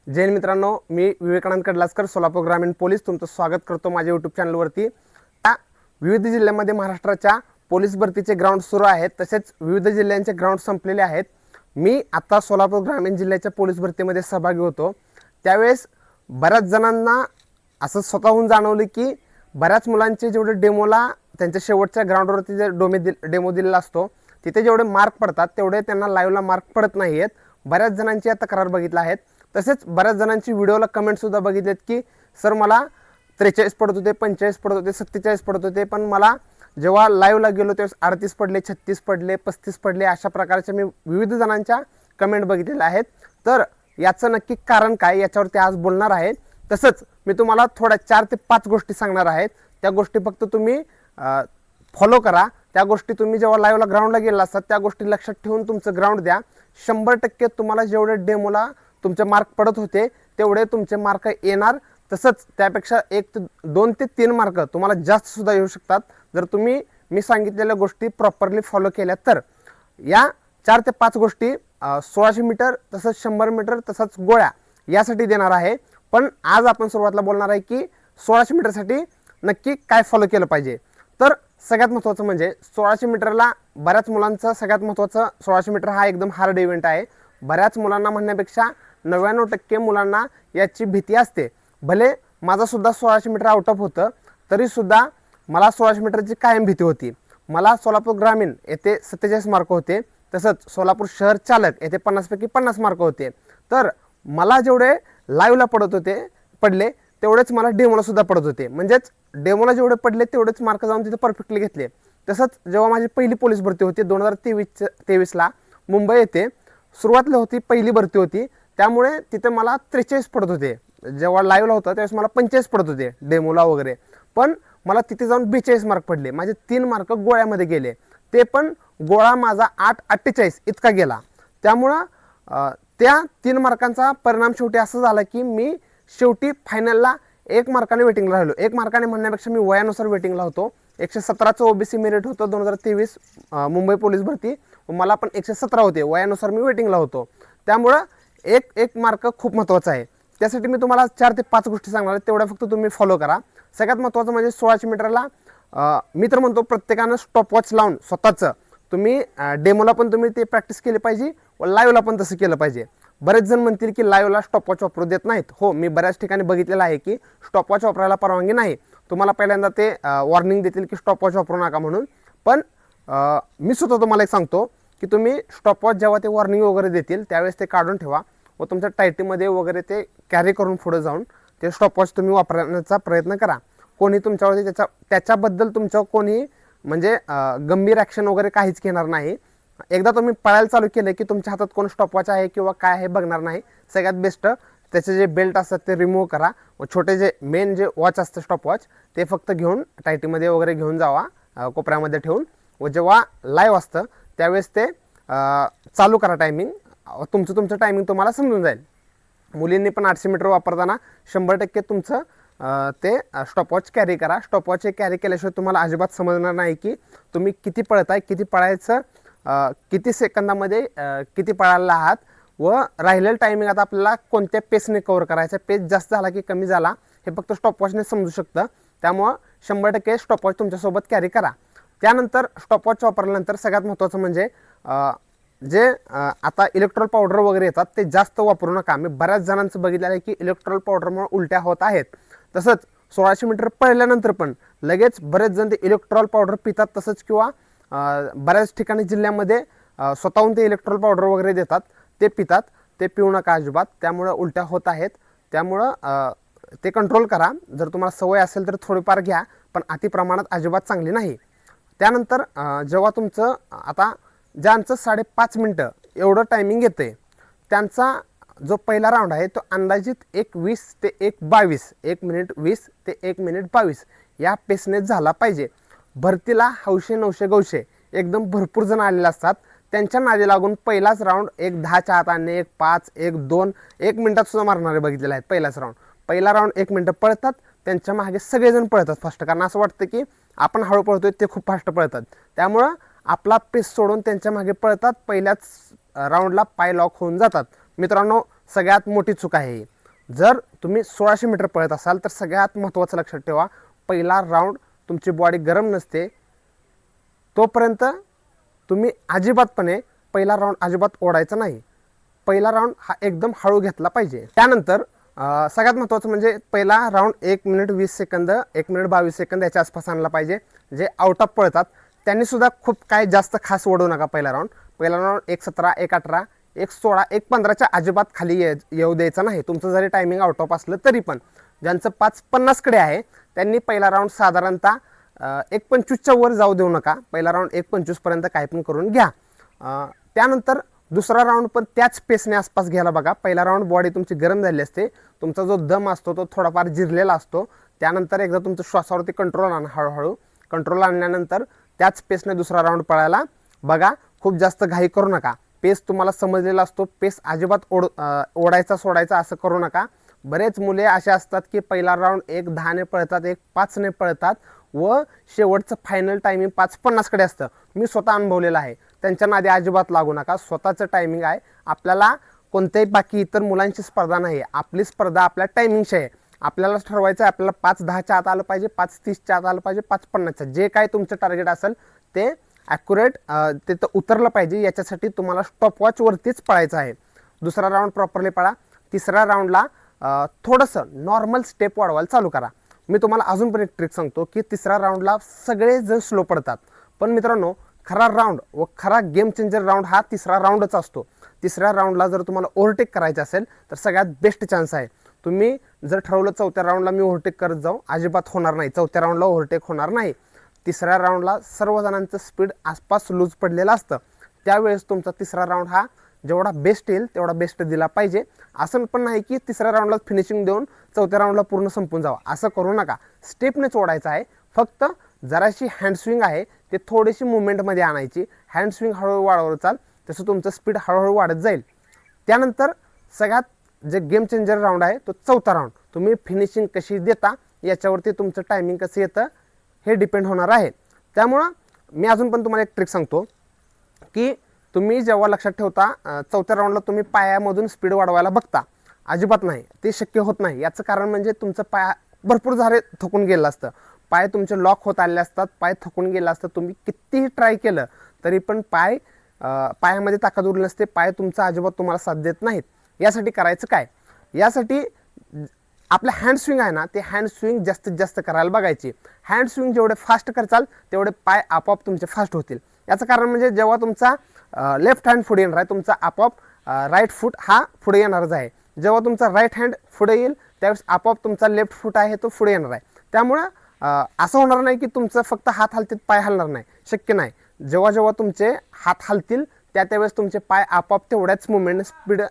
जय हिंद मित्रांनो, मी विवेकानंद कडलासकर, सोलापूर ग्रामीण पोलीस तुमचं स्वागत करतो माझ्या यूट्यूब चॅनलवरती। विविध जिल्ह्यांमध्ये महाराष्ट्राच्या पोलीस भरतीचे ग्राउंड सुरू आहेत, तसेच विविध जिल्ह्यांचे ग्राउंड संपलेले आहेत। मी आता सोलापूर ग्रामीण जिल्ह्याच्या पोलीस भरतीमध्ये सहभागी होतो। त्यावेळेस बऱ्याच जणांना असं स्वतःहून जाणवलं की बऱ्याच मुलांचे जेवढे डेमोला त्यांच्या शेवटच्या ग्राउंडवरती जे डेमो दिलेला असतो तिथे जेवढे मार्क पडतात तेवढे त्यांना लाईव्हला मार्क पडत नाहीत। बऱ्याच जणांची तक्रार बघितल्या आहेत, तसेच बऱ्याच जणांची व्हिडिओला कमेंट सुद्धा बघितलेत की सर मला 43 पडत होते, 45 पडत होते, 47 पडत होते, पण मला जेव्हा लाईव्हला गेलो तेव्हा 38 पडले, 36 पडले, 35 पडले। अशा प्रकारच्या मी विविध जणांच्या कमेंट बघितलेल्या आहेत। तर याचं नक्की कारण काय याच्यावरती आज बोलणार आहे। तसंच मी तुम्हाला थोड्या 4 ते 5 गोष्टी सांगणार आहेत। त्या गोष्टी फक्त तुम्ही फॉलो करा। त्या गोष्टी तुम्ही जेव्हा लाईव्हला ग्राउंडला गेला असतात त्या गोष्टी लक्षात ठेवून तुमचं ग्राउंड द्या। 100% तुम्हाला जेवढे डेमोला तुमचे मार्क पडत होते तेवढे तुमचे मार्क येणार। तसंच त्यापेक्षा 2 ते 3 मार्क तुम्हाला जास्त सुद्धा येऊ शकतात जर तुम्ही मी सांगितलेल्या गोष्टी प्रॉपरली फॉलो केल्या तर। या 4 ते 5 गोष्टी 1600 मीटर तसंच 100 मीटर तसंच गोळ्या यासाठी देणार आहे। पण आज आपण सुरुवातीला बोलणार आहे की 1600 मीटरसाठी नक्की काय फॉलो केलं पाहिजे। तर सगळ्यात महत्त्वाचं म्हणजे 1600 मीटरला बऱ्याच मुलांचा सगळ्यात महत्त्वाचं 1600 मीटर हा एकदम हार्ड इव्हेंट आहे। बऱ्याच मुलांना म्हणण्यापेक्षा 99% मुलांना याची भीती असते। भले माझा सुद्धा 1600 मीटर आउट ऑफ होतं तरी सुद्धा मला 1600 मीटरची कायम भीती होती। मला सोलापूर ग्रामीण येथे 47 मार्क होते, तसंच सोलापूर शहर चालक येथे 50 पैकी 50 मार्क होते। तर मला जेवढे लाईव्हला पडले तेवढेच मला डेमोला सुद्धा पडत होते। म्हणजेच डेमोला जेवढे पडले तेवढेच मार्क जाऊन तिथे परफेक्टली घेतले। तसंच जेव्हा माझी पहिली पोलीस भरती होती 2023ला मुंबई येथे सुरुवातीला होती, पहिली भरती होती, त्यामुळे तिथे मला 43 पडत होते। जेव्हा लाईव्हला होतं त्यावेळेस मला 45 पडत होते डेमोला वगैरे, पण मला तिथे जाऊन 42 मार्क पडले। माझे 3 मार्क गोळ्यामध्ये गेले, ते पण गोळा माझा 8.48 इतका गेला। त्यामुळं त्या 3 मार्कांचा परिणाम शेवटी असं झाला की मी शेवटी फायनलला 1 मार्काने वेटिंगला राहिलो। 1 मार्काने म्हणण्यापेक्षा मी वयानुसार वेटिंगला होतो। 117चं ओबीसी मेरिट होतं 2023 मुंबई पोलीस भरती, मला पण 117 होते, वयानुसार मी वेटिंगला होतो। त्यामुळं एक मार्क खूप महत्त्वाचा आहे। त्यासाठी मी तुम्हाला 4 ते 5 गोष्टी सांगणार आहे, तेवढ्या फक्त तुम्ही फॉलो करा। सगळ्यात महत्त्वाचं म्हणजे 1600 मीटरला मी तर म्हणतो प्रत्येकानं स्टॉपवॉच लावून स्वतःचं तुम्ही डेमोला पण तुम्ही ते प्रॅक्टिस केली पाहिजे व लाईव्हला पण तसं केलं पाहिजे। बरेच जण म्हणतील की लाईव्हला स्टॉपवॉच वापरू देत नाहीत। हो, मी बऱ्याच ठिकाणी बघितलेलं आहे की स्टॉपवॉच वापरायला परवानगी नाही। तुम्हाला पहिल्यांदा ते वॉर्निंग देतील की स्टॉपवॉच वापरू नका म्हणून, पण मी सुद्धा तुम्हाला एक सांगतो की तुम्ही स्टॉपवॉच जेव्हा ते वॉर्निंग वगैरे देतील त्यावेळेस ते काढून ठेवा व तुमच्या टायटीमध्ये वगैरे ते कॅरी करून पुढे जाऊन ते स्टॉपवॉच तुम्ही वापरण्याचा प्रयत्न करा। कोणी तुमच्यावरती त्याच्याबद्दल तुमच्यावर कोणी म्हणजे गंभीर ॲक्शन वगैरे काहीच घेणार नाही। एकदा तुम्ही पळायला चालू केलं की तुमच्या हातात कोण स्टॉपवॉच आहे किंवा काय आहे बघणार नाही। सगळ्यात बेस्ट त्याचे जे बेल्ट असतात ते रिमूव्ह करा व छोटे जे मेन जे वॉच असतं स्टॉपवॉच ते फक्त घेऊन टायटीमध्ये वगैरे घेऊन जावा, कोपऱ्यामध्ये ठेवून, व जेव्हा लाईव्ह असतं त्यावेळेस ते चालू करा टायमिंग। तुमचं टायमिंग तुम्हाला समजून जाईल। मुलींनी पण 800 मीटर वापरताना 100% तुमचं ते स्टॉपवॉच कॅरी करा। स्टॉपवॉच कॅरी केल्याशिवाय तुम्हाला अजिबात समजणार नाही की तुम्ही किती पळताय, किती पळायचं, किती सेकंदामध्ये किती पळायला आहात व राहिलेलं टायमिंग आता आपल्याला कोणत्या पेसने कव्हर करायचं। पेस जास्त झाला की कमी झाला हे फक्त स्टॉपवॉचने समजू शकतं। त्यामुळं 100% स्टॉपवॉच तुमच्यासोबत कॅरी करा। त्यानंतर स्टॉपवॉच वापरल्यानंतर सगळ्यात महत्त्वाचं म्हणजे जे आता इलेक्ट्रॉल पावडर वगैरे येतात ते जास्त वापरू नका। मी बऱ्याच जणांचं बघितलेलं आहे की इलेक्ट्रॉल पावडरमुळे उलट्या होत आहेत। तसंच 1600 मीटर पळल्यानंतर पण लगेच बरेच जण ते इलेक्ट्रॉल पावडर पितात, तसंच किंवा बऱ्याच ठिकाणी जिल्ह्यामध्ये स्वतःहून ते इलेक्ट्रॉल पावडर वगैरे देतात ते पितात। ते पिऊ नका अजिबात, त्यामुळं उलट्या होत आहेत। त्यामुळं ते कंट्रोल करा। जर तुम्हाला सवय असेल तर थोडीफार घ्या, पण अति प्रमाणात अजिबात चांगली नाही। त्यानंतर जेव्हा तुमचं आता ज्यांचं 5.5 मिनटं एवढं टायमिंग येतं त्यांचा जो पहिला राऊंड आहे तो अंदाजित 1:20 ते 1:22 1 मिनिट 20 ते 1 मिनिट 22 या पेसने झाला पाहिजे। भरतीला 900 900 एकदम भरपूर जण आलेले असतात, त्यांच्या नादी लागून पहिलाच राऊंड 1:10च्या आत आणणे, 1:05 1:02 1 मिनिटात सुद्धा मारणारे बघितलेले आहेत। पहिला राऊंड 1 मिनिट पळतात, त्यांच्या मागे सगळेजण पळतात फास्ट, कारण असं वाटतं की आपण हळू पळतोय ते खूप फास्ट पळतात। त्यामुळं आपला पेस सोडून त्यांच्या मागे पळतात, पहिल्याच राऊंडला पाय लॉक होऊन जातात। मित्रांनो, सगळ्यात मोठी चूक आहे ही. जर तुम्ही 1600 मीटर पळत असाल तर सगळ्यात महत्त्वाचं लक्षात ठेवा, पहिला राऊंड तुमची बॉडी गरम नसते तोपर्यंत तुम्ही अजिबातपणे पहिला राऊंड अजिबात ओढायचा नाही. पहिला राऊंड हा एकदम हळू घेतला पाहिजे. त्यानंतर सगळ्यात महत्त्वाचं म्हणजे पहिला round 1 minute 20 second 1 minute 22 second याच्या आसपास आणला पाहिजे. जे आउट ऑफ पळतात त्यांनी सुद्धा खूप काय जास्त खास ओढू नका. पहिला राऊंड 1:17 1:18 1:16 1:15च्या अजिबात खाली येऊ द्यायचा नाही. तुमचं जरी टायमिंग आउट ऑफ असलं तरी पण. ज्यांचं 5:50 कडे आहे त्यांनी पहिला राऊंड साधारणतः 1:25च्या वर जाऊ देऊ नका. पहिला राऊंड 1:25 पर्यंत काय पण करून घ्या. त्यानंतर दुसरा राऊंड पण त्याच पेसने आसपास घ्यायला बघा. पहिला राऊंड बॉडी तुमची गरम झाली असते, तुमचा जो दम असतो तो थोडाफार जिरलेला असतो. त्यानंतर एकदा तुमचं श्वासावरती कंट्रोल आणा. हळूहळू कंट्रोल आणल्यानंतर त्याच पेसने दुसरा राऊंड पळायला बघा. खूप जास्त घाई करू नका. पेस तुम्हाला समजलेला असतो, पेस अजिबात ओढायचा सोडायचा असं करू नका. बरेच मुले असे असतात की पहिला राऊंड 1:10ने पळतात, 1:05ने पळतात व शेवटचं फायनल टायमिंग 5:50 कडे असतं. मी स्वतः अनुभवलेलं आहे. त्यांच्या नादी अजिबात लागू नका. स्वतःचं टायमिंग आहे. आपल्याला कोणत्याही बाकी इतर मुलांची स्पर्धा नाही आहे. आपली स्पर्धा आपल्या टायमिंगशी आहे. आपल्याला ठरवायचं आहे आपल्याला 5:10च्या आत आलं पाहिजे, 5:30च्या आत आलं पाहिजे, 5:50च्या. जे काय तुमचं टार्गेट असेल ते ॲक्युरेट तिथं उतरलं पाहिजे. याच्यासाठी तुम्हाला स्टॉपवॉचवरतीच पळायचं आहे. दुसरा राऊंड प्रॉपरली पळा. तिसऱ्या राऊंडला थोडंसं नॉर्मल स्टेप वाढवायला चालू करा. मी तुम्हाला अजून पण एक ट्रिक सांगतो की तिसऱ्या राऊंडला सगळे जण स्लो पडतात, पण मित्रांनो खरा राऊंड व खरा गेम चेंजर राऊंड हा तिसरा राऊंडच असतो. तिसऱ्या राऊंडला जर तुम्हाला ओव्हरटेक करायचं असेल तर सगळ्यात बेस्ट चान्स आहे. तुम्ही जर ठरवलं चौथ्या राऊंडला मी ओव्हरटेक करत जाऊ, अजिबात होणार नाही. चौथ्या राऊंडला ओव्हरटेक होणार नाही. तिसऱ्या राऊंडला सर्वजणांचं स्पीड आसपास लूज पडलेलं असतं. त्यावेळेस तुमचा तिसरा राऊंड हा जेवढा बेस्ट येईल तेवढा बेस्ट दिला पाहिजे. असं पण नाही की तिसऱ्या राऊंडला फिनिशिंग देऊन चौथ्या राऊंडला पूर्ण संपून जावा, असं करू नका. स्टेपनेच ओढायचं आहे. फक्त जराशी हँडस्विंग आहे ते थोडीशी मुवमेंटमध्ये आणायची. हँडस्विंग हळूहळू वाढवत चाल तसं तुमचं स्पीड हळूहळू वाढत जाईल. त्यानंतर सगळ्यात जे गेम चेंजर राऊंड आहे तो चौथा राऊंड. तुम्ही फिनिशिंग कशी देता याच्यावरती तुमचं टायमिंग कसं येतं हे डिपेंड होणार आहे. त्यामुळं मी अजून पण तुम्हाला एक ट्रिक सांगतो की तुम्ही जेव्हा लक्षात ठेवता चौथ्या राऊंडला तुम्ही पायामधून स्पीड वाढवायला बघता, अजिबात नाही, ते शक्य होत नाही. याचं कारण म्हणजे तुमचं पाय भरपूर झाले थकून गेलं असतं. पाय तुमचे लॉक होत आले असतात, पाय थकून गेला असतं. तुम्ही कितीही ट्राय केलं तरी पण पायामध्ये ताकद उरली नसते. पाय तुमचा अजिबात तुम्हाला साथ देत नाहीत. यासाठी करायचं काय? यासाठी आपलं हँड स्विंग आहे ना, ते हँड स्विंग जास्तीत जास्त करायला बघायची. हँड स्विंग जेवढे फास्ट करचाल तेवढे पाय आपोआप तुमचे फास्ट होतील. याचं कारण म्हणजे जेव्हा तुमचा लेफ्ट हँड पुढे येणार आहे, तुमचा आपोआप राईट फूट हा पुढे येणारच आहे. जेव्हा तुमचा राईट हँड पुढे येईल त्यावेळेस आपोआप तुमचा लेफ्ट फूट आहे तो पुढे येणार आहे. त्यामुळं असं होणार नाही की तुमचं फक्त हात हलतील पाय हलणार नाही, शक्य नाही. जेव्हा जेव्हा तुमचे हात हलतील त्यावेळेस तुमचे पाय आपोआप तेवढ्याच मुवमेंट स्पीड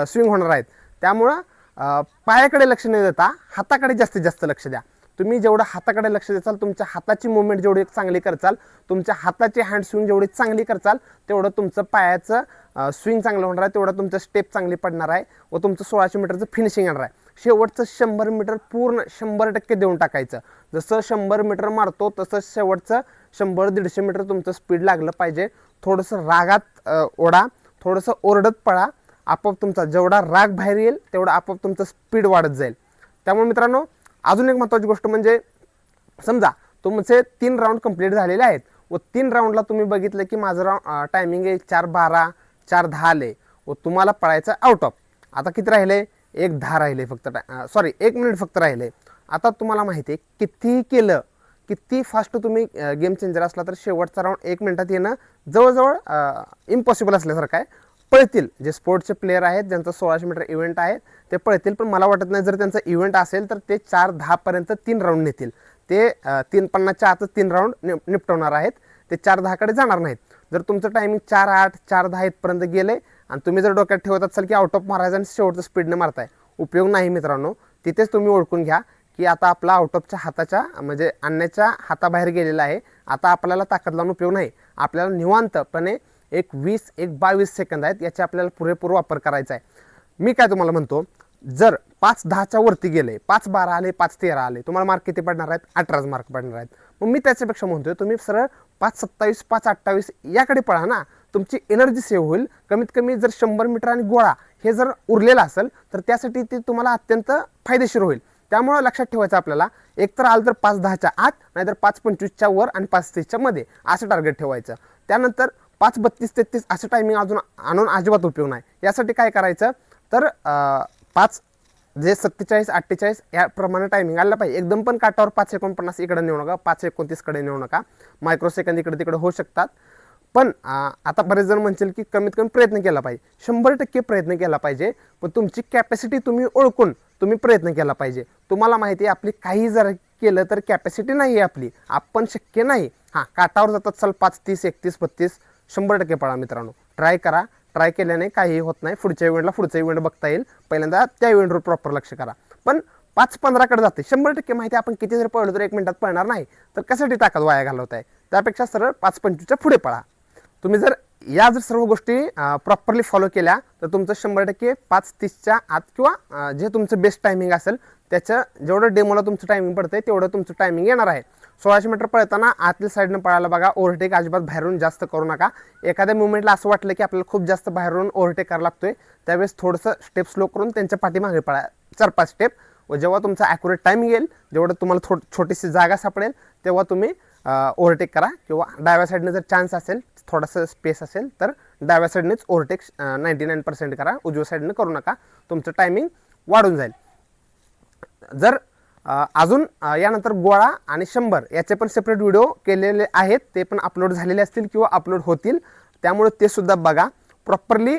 स्विंग होणार आहेत. त्यामुळं पायाकडे लक्ष न देता हाताकडे जास्तीत जास्त लक्ष द्या. तुम्ही जेवढं हाताकडे लक्ष द्याल, तुमच्या हाताची मुवमेंट जेवढी चांगली करचाल, तुमच्या हाताची हँड स्विंग जेवढी चांगली करचाल तेवढं तुमचं पायाचं स्विंग चांगलं होणार आहे, तेवढं तुमचं स्टेप चांगली पडणार आहे व तुमचं 1600 मीटरचं फिनिशिंग येणार आहे. शेवटचं 100 मीटर पूर्ण 100% देऊन टाकायचं. जसं 100 मीटर मारतो तसं शेवटचं 100-150 मीटर तुमचं स्पीड लागलं पाहिजे. थोडंसं रागात ओढा, थोडंसं ओरडत पळा. आपोआप तुमचा जेवढा राग बाहेर येईल तेवढा आपोआप तुमचं स्पीड वाढत जाईल. त्यामुळे मित्रांनो अजून एक महत्त्वाची गोष्ट म्हणजे समजा तुमचे 3 राऊंड कंप्लीट झालेले आहेत व 3 राऊंडला तुम्ही बघितलं की माझं टायमिंग आहे 4:12 4:10 आले व तुम्हाला पळायचं आउट ऑफ. आता किती राहिले? 1:10 राहिले फक्त. 1 मिनिट फक्त राहिले. आता तुम्हाला माहिती आहे कितीही केलं, किती फास्ट तुम्ही गेम चेंजर असला तर शेवटचा राऊंड 1 मिनिटात येणं जवळजवळ इम्पॉसिबल असल्यासारखं आहे. पळतील जे स्पोर्ट्सचे प्लेयर आहेत ज्यांचा 1600 मीटर इव्हेंट आहे ते पळतील, पण मला वाटत नाही जर त्यांचा इव्हेंट असेल तर ते 4:10 पर्यंत 3 राऊंड नेतील. ते 3:50च्या आतच 3 राऊंड निपटवणार आहेत. ते 4:10 कडे जाणार नाहीत. जर तुमचं टायमिंग 4:08 4:10 इथपर्यंत गेले आणि तुम्ही जर डोक्यात ठेवत असाल की आउट ऑफ मारायचं आणि शेवटचं स्पीडने मारताय, उपयोग नाही मित्रांनो. तिथेच तुम्ही ओळखून घ्या की आता आपला आउट ऑफच्या हाताच्या म्हणजे आणण्याच्या हाताबाहेर गेलेला आहे. आता आपल्याला ताकद लावून उपयोग नाही. आपल्याला निवांतपणे 1:20-1:22 सेकंद आहेत याचे आपल्याला पुरेपूर वापर करायचा आहे. मी काय तुम्हाला म्हणतो, जर 5:10च्या वरती गेले, 5:12 आले, 5:13 आले, तुम्हाला मार्क किती पडणार आहेत? 18 मार्क पडणार आहेत. मग मी त्याच्यापेक्षा म्हणतोय तुम्ही सरळ 5:27 5:28 याकडे पळा ना. तुमची एनर्जी सेव्ह होईल. कमीत कमी जर 100 मीटर आणि गोळा हे जर उरलेलं असेल तर त्यासाठी ते तुम्हाला अत्यंत फायदेशीर होईल. त्यामुळे लक्षात ठेवायचं आपल्याला, एक तर आलं तर 5:10च्या आत, नाहीतर 5:25च्या वर आणि 5:30च्या मध्ये असं टार्गेट ठेवायचं. त्यानंतर 5:32-33 असं टायमिंग अजून आणून अजिबात उपयोग नाही. यासाठी काय करायचं तर 5 जे 47-48 याप्रमाणे टायमिंग आलं पाहिजे. एकदम पण काटावर 5:49 इकडे नेऊ नका, 5:29 कडे नेऊ नका. मायक्रोसेकंद इकडे तिकडे होऊ शकतात. पण आता बरेच जण म्हणतील की कमीत कमी प्रयत्न केला पाहिजे. 100% प्रयत्न केला पाहिजे. पण तुमची कॅपॅसिटी तुम्ही ओळखून तुम्ही प्रयत्न केला पाहिजे. तुम्हाला माहिती आहे आपली काही जर केलं तर कॅपॅसिटी नाही आहे आपली, आपण शक्य नाही. हां, काटावर जातात चल 5:30, 31, 32 100% पळा मित्रांनो. ट्राय करा. ट्राय केल्याने काही होत नाही. पुढच्या इव्हेंटला पुढचा इव्हेंट बघता येईल. पहिल्यांदा त्या इव्हेंटवर प्रॉपर लक्ष करा. पण 5:15 कडे जाते 100% माहिती आहे. आपण किती जर पळलो तर 1 मिनिटात पळणार नाही, तर कशासाठी ताकद वाया घालवत आहे. त्यापेक्षा सरळ 5:25च्या पुढे पळा. तुम्ही जर या जर सर्व गोष्टी प्रॉपरली फॉलो केल्या तर तुमचं 100% 5:30च्या आत किंवा जे तुमचं बेस्ट टायमिंग असेल त्याचं जेवढं डेमोला तुमचं टायमिंग पडतंय तेवढं तुमचं टायमिंग येणार आहे. 1600 मीटर पळताना आतील साईडनं पळायला बघा. ओव्हरटेक अजिबात बाहेरून जास्त करू नका. एखाद्या मुवमेंटला असं वाटलं की आपल्याला खूप जास्त बाहेरून ओव्हरटेक करायला लागतोय, त्यावेळेस थोडंसं स्टेप स्लो करून त्यांच्या पाठीमागे पळा 4-5 स्टेप. व जेव्हा तुमचा ॲक्युरेट टायमिंग येईल, जेवढं तुम्हाला छोटीशी जागा सापडेल तेव्हा तुम्ही ओव्हरटेक करा. किंवा डाव्या साईडनं जर चान्स असेल, थोडासा स्पेस असेल तर डाव्या साईडनेच ओव्हरटेक 99% करा. उजव्या साईडनं करू नका, तुमचं टायमिंग वाढून जाईल. जर अजून यानंतर गोळा आणि 100 याचे पण सेपरेट व्हिडिओ केलेले आहेत, ते पण अपलोड झालेले असतील किंवा अपलोड होतील. त्यामुळे ते सुद्धा बघा प्रॉपरली.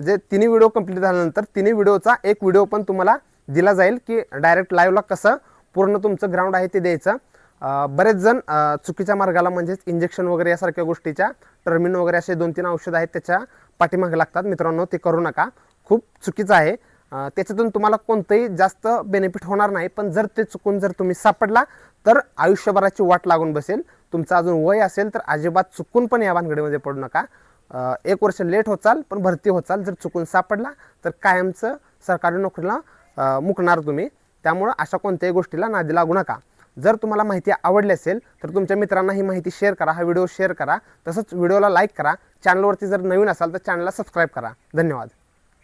जे तिन्ही व्हिडिओ कंप्लीट झाल्यानंतर तिन्ही व्हिडिओचा एक व्हिडिओ पण तुम्हाला दिला जाईल की डायरेक्ट लाईव्हला कसं पूर्ण तुमचं ग्राउंड आहे ते द्यायचं. बरेच जण चुकीच्या मार्गाला म्हणजेच इंजेक्शन वगैरे यासारख्या गोष्टीच्या टर्मिन वगैरे असे 2-3 औषधं आहेत त्याच्या पाठीमागे लागतात. मित्रांनो, ते करू नका, खूप चुकीचं आहे. त्याच्यातून तुम्हाला कोणतंही जास्त बेनिफिट होणार नाही. पण जर ते चुकून जर तुम्ही सापडला तर आयुष्यभराची वाट लागून बसेल. तुमचं अजून वय असेल तर अजिबात चुकून पण या भानगडीमध्ये पडू नका. 1 वर्ष लेट होत चाल पण भरती होत चाल. जर चुकून सापडला तर कायमचं सरकारी नोकरीला मुकणार तुम्ही. त्यामुळं अशा कोणत्याही गोष्टीला नादी लागू नका. जर तुम्हाला माहिती आवडली असेल तर तुमच्या मित्रांना ही माहिती शेअर करा, हा व्हिडिओ शेअर करा. तसंच व्हिडिओला लाईक करा. चॅनलवरती जर नवीन असाल तर चॅनलला सबस्क्राईब करा. धन्यवाद.